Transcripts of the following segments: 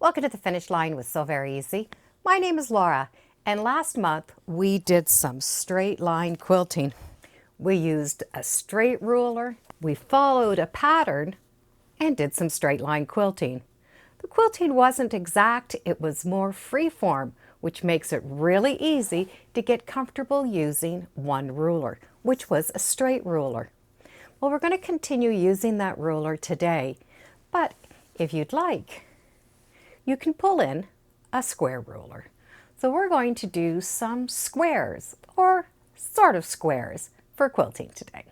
Welcome to the finish line with So Very Easy. My name is Laura, and last month we did some straight line quilting. We used a straight ruler, we followed a pattern, and did some straight line quilting. The quilting wasn't exact, it was more freeform, which makes it really easy to get comfortable using one ruler, which was a straight ruler. Well, we're going to continue using that ruler today, but if you'd like, you can pull in a square ruler. So we're going to do some squares, or sort of squares, for quilting today.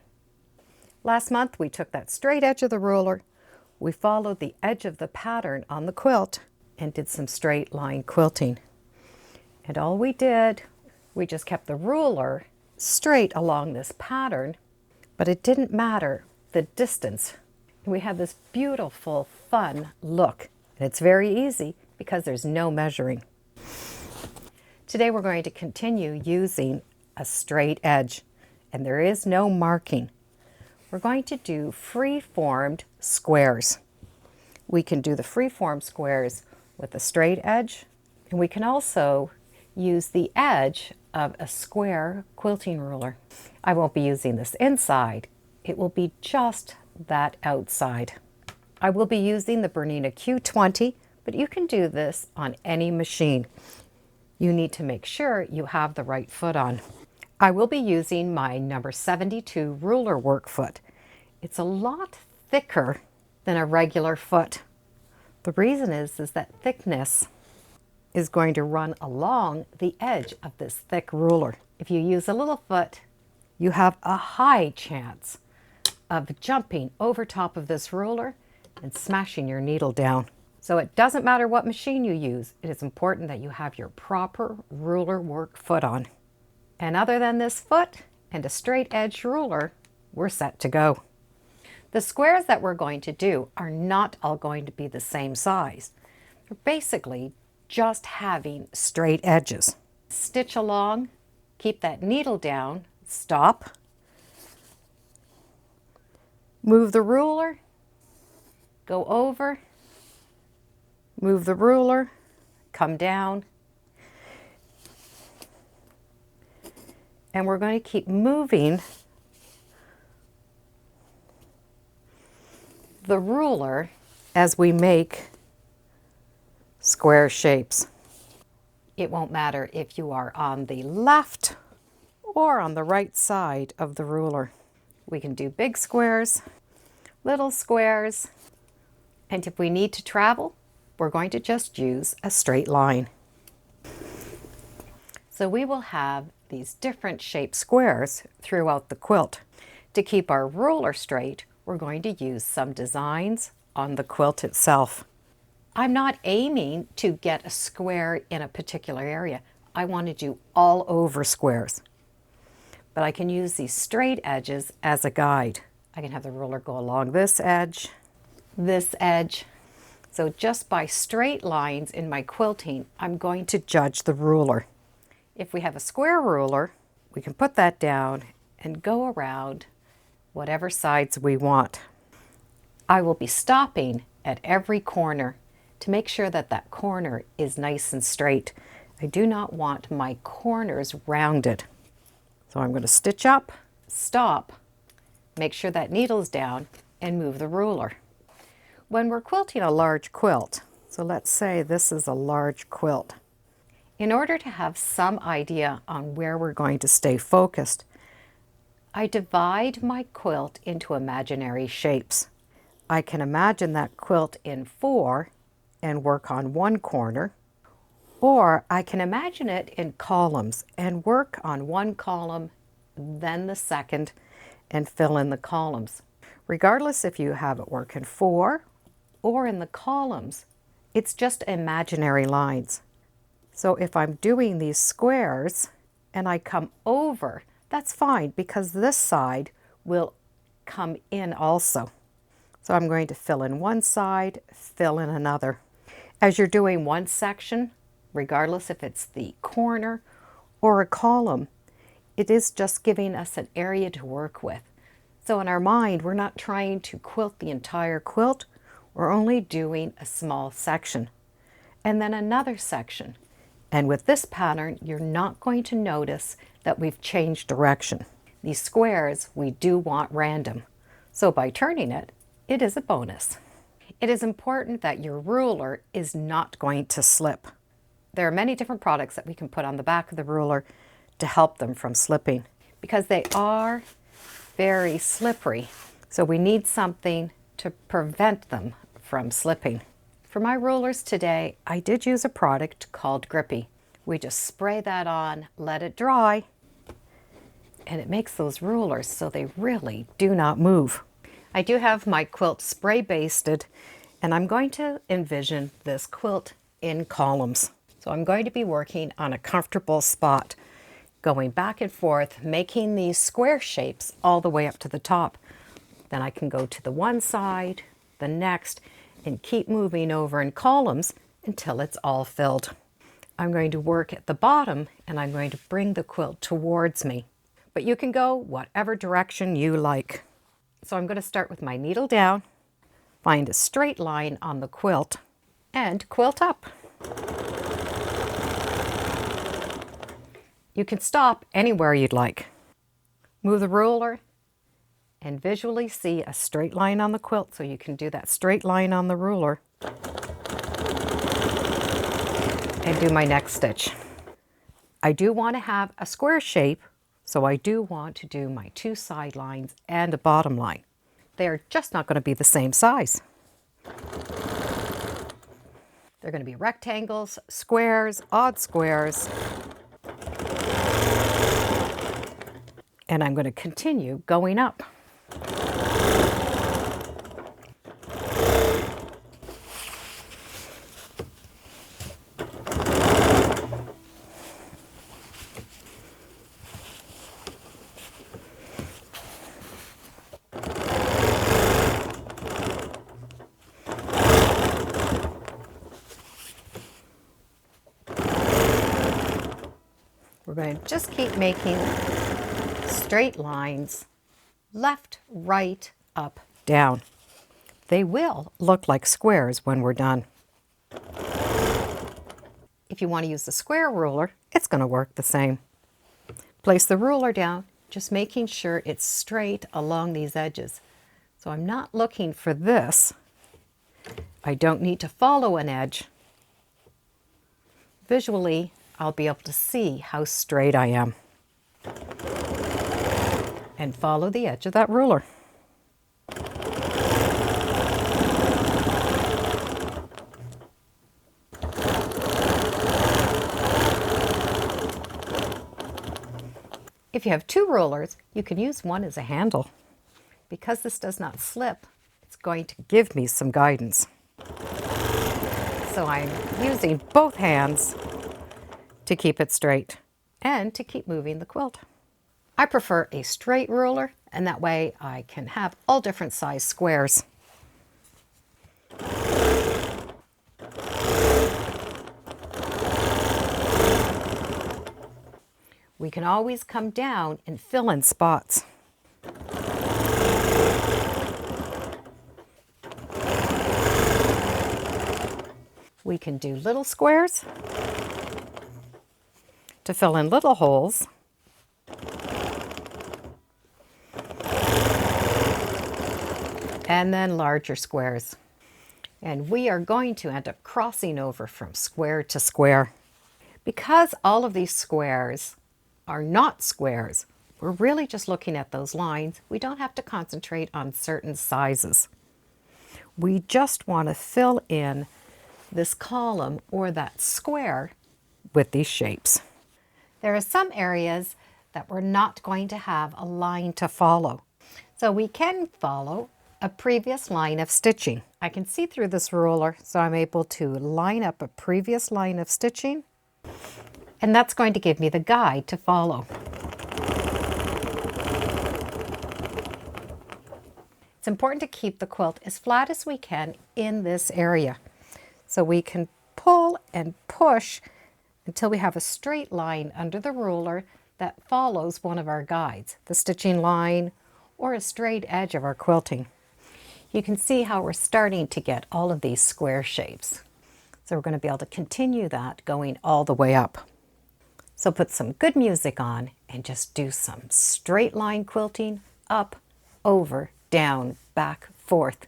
Last month we took that straight edge of the ruler, we followed the edge of the pattern on the quilt, and did some straight line quilting. And all we did, we just kept the ruler straight along this pattern, but it didn't matter the distance. We had this beautiful, fun look. And it's very easy because there's no measuring. Today we're going to continue using a straight edge, and there is no marking. We're going to do free-formed squares. We can do the free-form squares with a straight edge, and we can also use the edge of a square quilting ruler. I won't be using this inside. It will be just that outside. I will be using the Bernina Q20, but you can do this on any machine. You need to make sure you have the right foot on. I will be using my number 72 ruler work foot. It's a lot thicker than a regular foot. The reason is that thickness is going to run along the edge of this thick ruler. If you use a little foot, you have a high chance of jumping over top of this ruler and smashing your needle down. So it doesn't matter what machine you use, it is important that you have your proper ruler work foot on. And other than this foot and a straight edge ruler, we're set to go. The squares that we're going to do are not all going to be the same size. They're basically just having straight edges. Stitch along, keep that needle down, stop, move the ruler, go over, move the ruler, come down, and we're going to keep moving the ruler as we make square shapes. It won't matter if you are on the left or on the right side of the ruler. We can do big squares, little squares, and if we need to travel, we're going to just use a straight line. So we will have these different shaped squares throughout the quilt. To keep our ruler straight, we're going to use some designs on the quilt itself. I'm not aiming to get a square in a particular area. I want to do all over squares. But I can use these straight edges as a guide. I can have the ruler go along this edge. So just by straight lines in my quilting, I'm going to judge the ruler. If we have a square ruler, we can put that down and go around whatever sides we want. I will be stopping at every corner to make sure that that corner is nice and straight. I do not want my corners rounded. So I'm going to stitch up, stop, make sure that needle's down, and move the ruler. When we're quilting a large quilt, so let's say this is a large quilt, in order to have some idea on where we're going to stay focused, I divide my quilt into imaginary shapes. I can imagine that quilt in 4 and work on one corner, or I can imagine it in columns and work on one column, then the second, and fill in the columns. Regardless if you have it work in 4 or in the columns, it's just imaginary lines. So if I'm doing these squares and I come over, that's fine because this side will come in also. So I'm going to fill in one side, fill in another. As you're doing one section, regardless if it's the corner or a column, it is just giving us an area to work with. So in our mind, we're not trying to quilt the entire quilt, we're only doing a small section. and then another section. And with this pattern, you're not going to notice that we've changed direction. These squares, we do want random. So by turning it, it is a bonus. It is important that your ruler is not going to slip. There are many different products that we can put on the back of the ruler to help them from slipping because they are very slippery. So we need something to prevent them from slipping. For my rulers today, I did use a product called Grippy. We just spray that on, let it dry, and it makes those rulers so they really do not move. I do have my quilt spray basted, and I'm going to envision this quilt in columns. So I'm going to be working on a comfortable spot, going back and forth, making these square shapes all the way up to the top. Then I can go to the one side, the next, and keep moving over in columns until it's all filled. I'm going to work at the bottom and I'm going to bring the quilt towards me. But you can go whatever direction you like. So I'm going to start with my needle down, find a straight line on the quilt, and quilt up. You can stop anywhere you'd like. Move the ruler and visually see a straight line on the quilt, so you can do that straight line on the ruler and do my next stitch. I do want to have a square shape, so I do want to do my two side lines and a bottom line. They are just not going to be the same size. They're going to be rectangles, squares, odd squares, and I'm going to continue going up. We're going to just keep making straight lines, left, right, up, down. They will look like squares when we're done. If you want to use the square ruler, it's going to work the same. Place the ruler down, just making sure it's straight along these edges. So I'm not looking for this. I don't need to follow an edge. Visually, I'll be able to see how straight I am. And follow the edge of that ruler. If you have two rulers, you can use one as a handle. Because this does not slip, it's going to give me some guidance. So I'm using both hands to keep it straight and to keep moving the quilt. I prefer a straight ruler, and that way I can have all different size squares. We can always come down and fill in spots. We can do little squares to fill in little holes. And then larger squares. And we are going to end up crossing over from square to square. Because all of these squares are not squares, we're really just looking at those lines. We don't have to concentrate on certain sizes. We just want to fill in this column or that square with these shapes. There are some areas that we're not going to have a line to follow. So we can follow a previous line of stitching. I can see through this ruler, so I'm able to line up a previous line of stitching, and that's going to give me the guide to follow. It's important to keep the quilt as flat as we can in this area, so we can pull and push until we have a straight line under the ruler that follows one of our guides, the stitching line or a straight edge of our quilting. You can see how we're starting to get all of these square shapes. So we're going to be able to continue that going all the way up. So put some good music on and just do some straight line quilting, up, over, down, back, forth.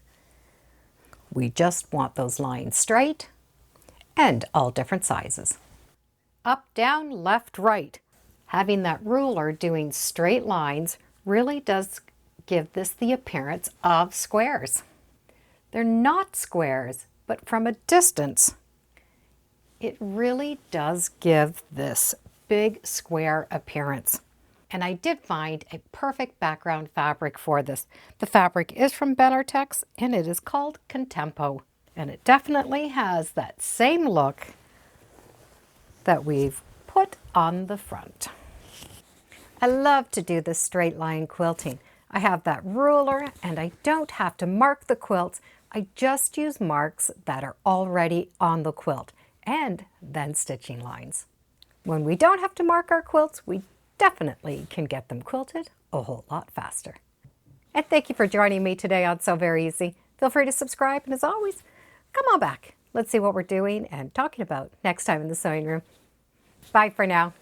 We just want those lines straight and all different sizes. Up, down, left, right. Having that ruler doing straight lines really does give this the appearance of squares. They're not squares, but from a distance, it really does give this big square appearance. And I did find a perfect background fabric for this. The fabric is from Benartex and it is called Contempo. And it definitely has that same look that we've put on the front. I love to do this straight line quilting. I have that ruler and I don't have to mark the quilts. I just use marks that are already on the quilt and then stitching lines. When we don't have to mark our quilts, we definitely can get them quilted a whole lot faster. And thank you for joining me today on Sew Very Easy. Feel free to subscribe, and as always, come on back. Let's see what we're doing and talking about next time in the sewing room. Bye for now.